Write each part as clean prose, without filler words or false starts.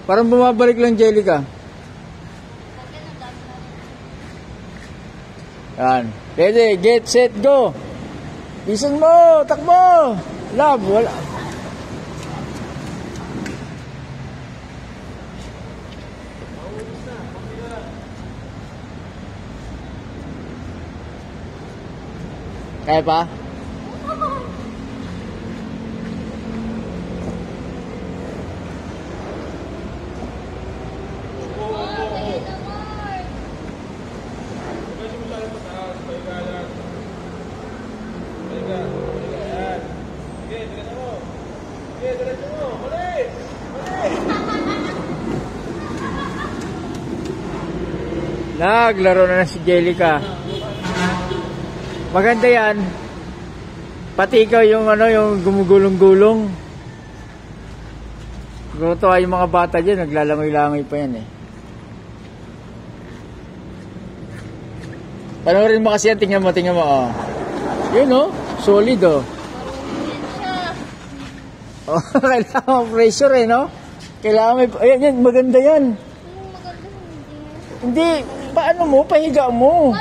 Parang bumabalik lang, Jellica. Yan. Ready, get, set, go. Bisan mo, takbo. Love, wala. Kaya pa? Naglaro na si Jellica. Maganda yan. Pati ikaw yung ano, yung gumugulong-gulong. Gutuwa yung mga bata dyan, naglalangoy-langoy pa yan eh. Panoorin mo kasi yan, tingnan mo, oh. Yun oh, solid oh. Oh, kailangan mo pressure eh, no? Kailangan may, ayan yan, maganda yan. Hindi, paano mo, pahiga mo.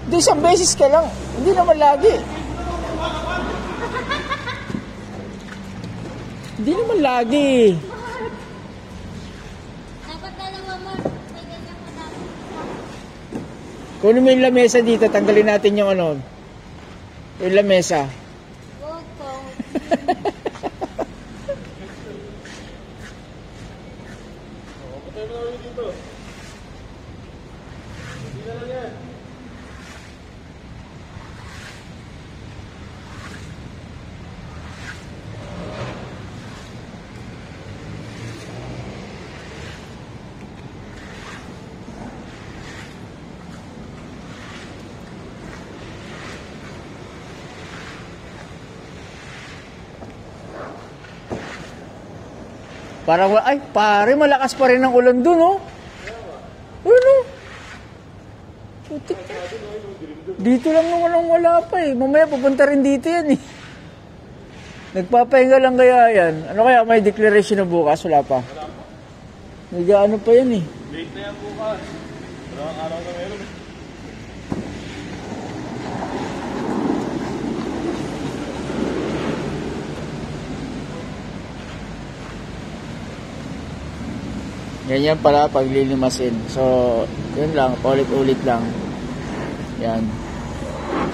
Hindi, isang beses ka lang. Hindi naman lagi. Hindi naman lagi. Dapat na naman mo. May ganyan ko na. Kunin mo yung lamesa dito. Tanggalin natin yung ano. Yung lamesa. Huwag ko. Patay mo na ulit dito. Hindi na lang yan. Parang, ay, pare, malakas pa rin ang ulan dun, oh. Ano? Putik. Dito lang nung walang wala pa eh. Mamaya pupunta rin dito yan eh. Nagpapahinga lang kaya yan. Ano kaya may declaration na bukas? Wala pa. Nag-ano pa yan eh. Late na yan bukas. Maraming araw na meron eh. Ganyan pala pag lilimasin. So, yun lang. Ulit-ulit lang. Yan.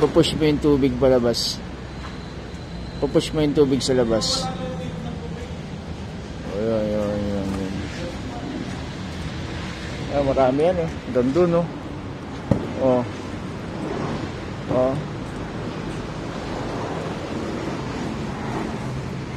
Pupush mo yung tubig palabas. Pupush mo yung tubig sa labas. Ayun. Marami yan eh. Doon, oh. Oh.